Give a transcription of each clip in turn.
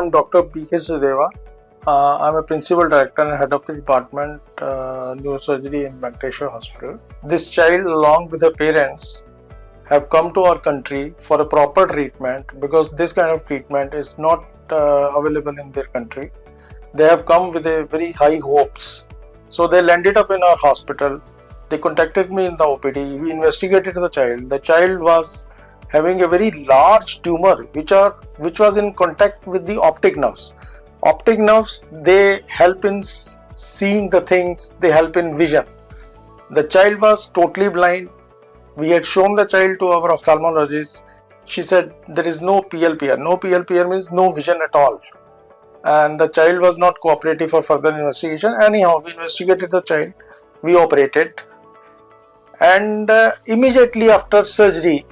I'm Dr. P.K. Sudeva. I'm a Principal Director and Head of the Department Neurosurgery in Venkateshwar Hospital. This child, along with her parents, have come to our country for a proper treatment because this kind of treatment is not available in their country. They have come with a very high hopes. So they landed up in our hospital. They contacted me in the OPD. We investigated the child. The child was having a very large tumor which was in contact with the optic nerves. Optic nerves, they help in seeing the things, they help in vision. The child was totally blind. We had shown the child to our ophthalmologist. She said there is no PLPR. No PLPR means no vision at all. And the child was not cooperative for further investigation. Anyhow, we investigated the child. We operated. And immediately after surgery,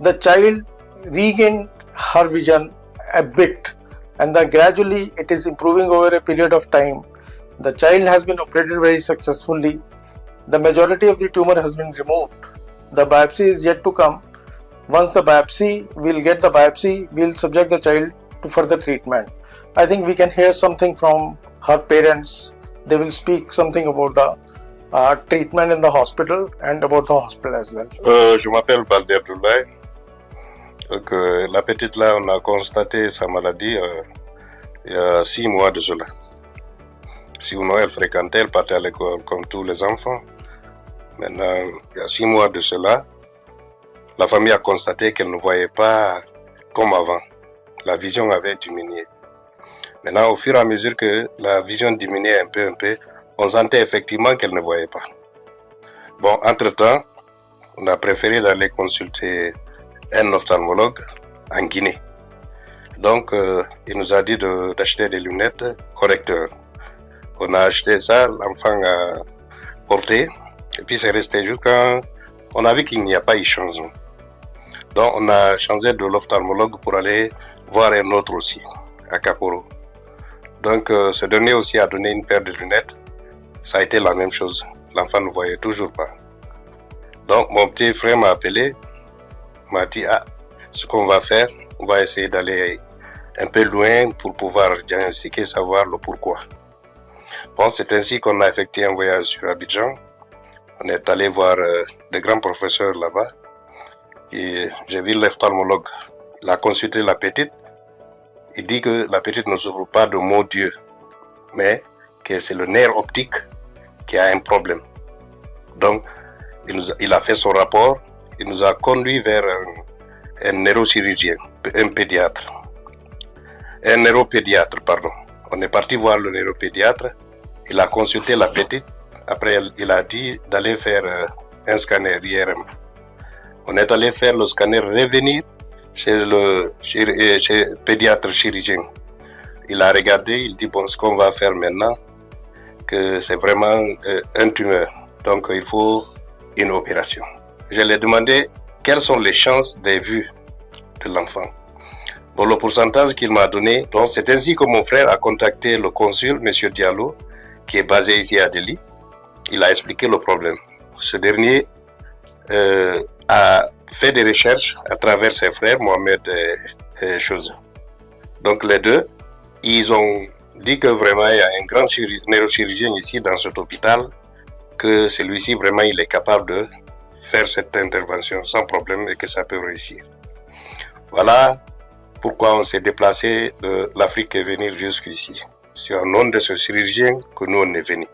the child regained her vision a bit, and then gradually it is improving over a period of time. The child has been operated very successfully. The majority of the tumor has been removed. The biopsy is yet to come. Once we'll get the biopsy, we'll subject the child to further treatment. I think we can hear something from her parents. They will speak something about the treatment in the hospital and about the hospital as well. Je m'appelle Baldi Abdoulaye. Donc, la petite là, on a constaté sa maladie il y a 6 mois de cela. 6 mois, elle fréquentait, elle partait à l'école comme tous les enfants. Maintenant, il y a 6 mois de cela, la famille a constaté qu'elle ne voyait pas comme avant. La vision avait diminué. Maintenant, au fur et à mesure que la vision diminuait un peu, on sentait effectivement qu'elle ne voyait pas. Bon, entre-temps, on a préféré d'aller consulter un ophtalmologue en Guinée. Donc, il nous a dit d'acheter des lunettes correcteurs. On a acheté ça, l'enfant a porté, et puis c'est resté jusqu'à... On a vu qu'il n'y a pas eu changement. Donc, on a changé de l'ophtalmologue pour aller voir un autre aussi, à Kaporo. Donc, ce dernier aussi a donné une paire de lunettes. Ça a été la même chose. L'enfant ne voyait toujours pas. Donc, mon petit frère m'a appelé, m'a dit, ce qu'on va faire, on va essayer d'aller un peu loin pour pouvoir diagnostiquer, savoir le pourquoi. Bon, c'est ainsi qu'on a effectué un voyage sur Abidjan. On est allé voir des grands professeurs là-bas. Et j'ai vu l'ophtalmologue. Il a consulté la petite. Il dit que la petite ne souffre pas de maux d'yeux, mais que c'est le nerf optique qui a un problème. Donc, il a fait son rapport. Il nous a conduit vers un neurochirurgien, un pédiatre. Un neuropédiatre, pardon. On est parti voir le neuropédiatre. Il a consulté la petite. Après, il a dit d'aller faire un scanner IRM. On est allé faire le scanner, revenir chez le pédiatre chirurgien. Il a regardé, il dit, bon, ce qu'on va faire maintenant, que c'est vraiment un tumeur. Donc, il faut une opération. Je lui ai demandé quelles sont les chances des vues de l'enfant. Bon, le pourcentage qu'il m'a donné, donc c'est ainsi que mon frère a contacté le consul, M. Diallo, qui est basé ici à Delhi. Il a expliqué le problème. Ce dernier a fait des recherches à travers ses frères, Mohamed et Chose. Donc les deux, ils ont dit que vraiment il y a un grand neurochirurgien ici dans cet hôpital, que celui-ci vraiment il est capable de faire cette intervention sans problème et que ça peut réussir. Voilà pourquoi on s'est déplacé de l'Afrique et venir jusqu'ici. C'est au nom de ce chirurgien que nous on est venus.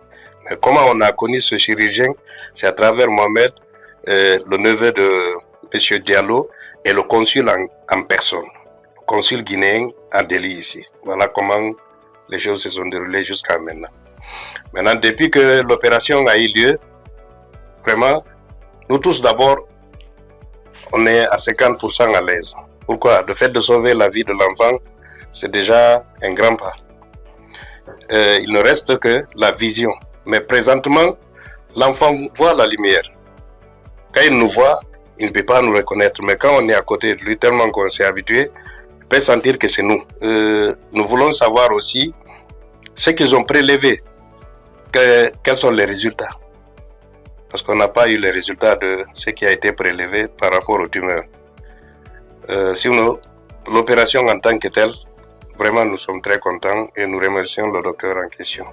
Mais comment on a connu ce chirurgien? C'est à travers Mohamed, le neveu de M. Diallo et le consul en personne. Le consul guinéen à Delhi ici. Voilà comment les choses se sont déroulées jusqu'à maintenant. Maintenant, depuis que l'opération a eu lieu, vraiment, nous tous d'abord, on est à 50% à l'aise. Pourquoi? Le fait de sauver la vie de l'enfant, c'est déjà un grand pas. Il ne reste que la vision. Mais présentement, l'enfant voit la lumière. Quand il nous voit, il ne peut pas nous reconnaître. Mais quand on est à côté de lui, tellement qu'on s'est habitué, il peut sentir que c'est nous. Nous voulons savoir aussi ce qu'ils ont prélevé. Quels sont les résultats? Parce qu'on n'a pas eu les résultats de ce qui a été prélevé par rapport aux tumeurs. Sinon, l'opération en tant que telle, Vraiment, nous sommes très contents et nous remercions le docteur en question.